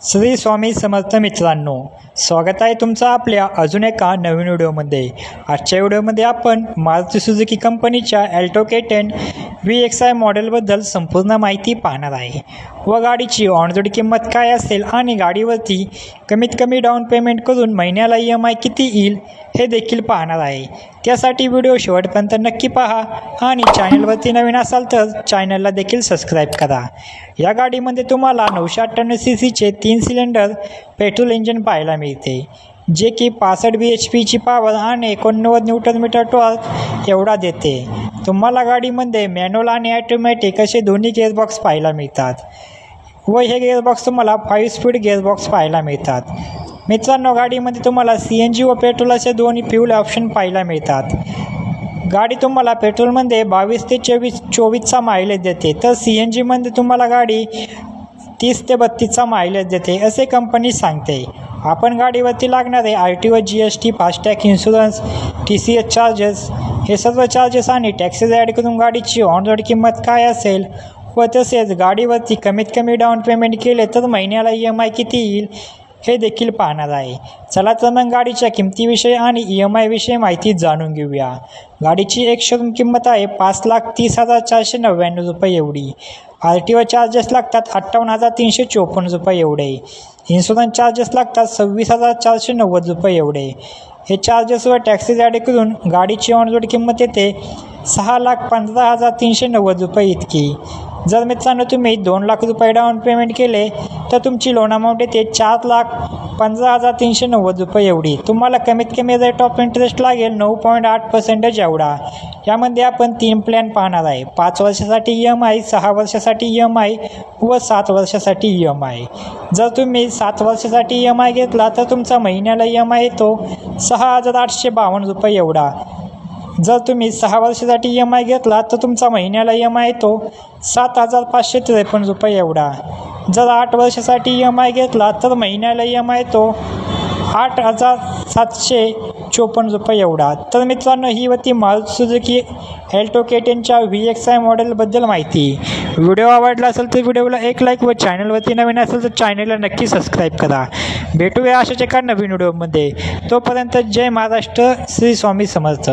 श्री स्वामी समर्थ मित्रांनो, स्वागत आहे तुमचं आपल्या अजून एका नवीन व्हिडिओमध्ये। आजच्या व्हिडिओमध्ये आपण मारुती सुझुकी कंपनीच्या अल्टो K10 VXI मॉडेलबद्दल संपूर्ण माहिती पाहणार आहे व गाडीची ऑन-रोड किंमत काय असेल आणि गाडीवरती कमीत कमी डाऊन पेमेंट करून महिन्याला EMI किती येईल हे देखील पाहणार आहे। त्यासाठी व्हिडिओ शेवटपर्यंत नक्की पहा आणि चॅनलवरती नवीन असाल तर चॅनलला देखील सबस्क्राईब करा। या गाडीमध्ये तुम्हाला 998 सीसीचे 3 सिलेंडर पेट्रोल इंजिन पाहायला मिळते, जे की 65 bhp पॉवर आणि 89 न्यूटन मीटर टॉर्क एवढा देते। तुम्हाला गाडीमध्ये मॅन्युअल आणि ऑटोमॅटिक असे दोन्ही गिअरबॉक्स पाहायला मिळतात व हे गिअरबॉक्स तुम्हाला 5 स्पीड गिअरबॉक्स पाहायला मिळतात। मित्रांनो, गाडीमध्ये तुम्हाला CNG व पेट्रोल असे दोन्ही फ्यूल ऑप्शन पाहायला मिळतात। गाडी तुम्हाला पेट्रोलमध्ये 22 ते 24चा मायलेज देते, तर CNG मध्ये तुम्हाला गाडी 30 ते 32चा मायलेज देते असे कंपनी सांगते। आपण गाडीवरती लागणारे RT व GST, FASTag, insurance, TCS charges हे सर्व चार्जेस आणि टॅक्सेस ॲड करून गाडीची ऑन रोड किंमत काय असेल व तसेच गाडीवरती कमीत कमी डाऊन पेमेंट केले तर महिन्याला EMI किती येईल हे देखील पाहणार आहे। चला तर मग गाडीच्या किमतीविषयी आणि EMI विषयी माहिती जाणून घेऊया। गाडीची एक शोरूम किंमत आहे 5,30,499 रुपये एवढी। RT व चार्जेस लागतात 58,354 रुपये एवढे। इन्शुरन्स चार्जेस लागतात 26,490 रुपये एवढे। हे चार्जेस व टॅक्सेस ॲड करून गाडीची ऑन रोड किंमत येते 6,15,390 रुपये इतकी। जर मित्रांनो तुम्ही 2 लाख रुपये डाऊन पेमेंट केले तर तुमची लोन अमाऊंट येते 4,15,390 रुपये एवढी। तुम्हाला कमीत कमी रेट ऑफ इंटरेस्ट लागेल 9.8% एवढा। यामध्ये आपण 3 प्लॅन पाहणार आहे, 5 वर्षासाठी EMI, 6 वर्षासाठी EMI व 7 वर्षासाठी EMI। जर तुम्ही 7 वर्षासाठी EMI घेतला तर तुमचा महिन्याला EMI येतो 6,852 रुपये एवढा। जर तुम्ही 6 वर्षासाठी EMI घेतला तर तुमचा महिन्याला EMI येतो 7,553 रुपये एवढा। जर 8 वर्षासाठी EMI घेतला तर महिन्याला EMI येतो 8,754 रुपये एवढा। तर मित्रांनो, ही होती मारुती सुझुकी अल्टो K10च्या VXI मॉडेलबद्दल माहिती। व्हिडिओ आवडला असेल तर व्हिडिओला एक लाईक व चॅनलवरती नवीन असेल तर चॅनलला नक्की सबस्क्राईब करा। भेटूया अशाच एका नवीन व्हिडिओमध्ये। तोपर्यंत जय महाराष्ट्र, श्री स्वामी समर्थ।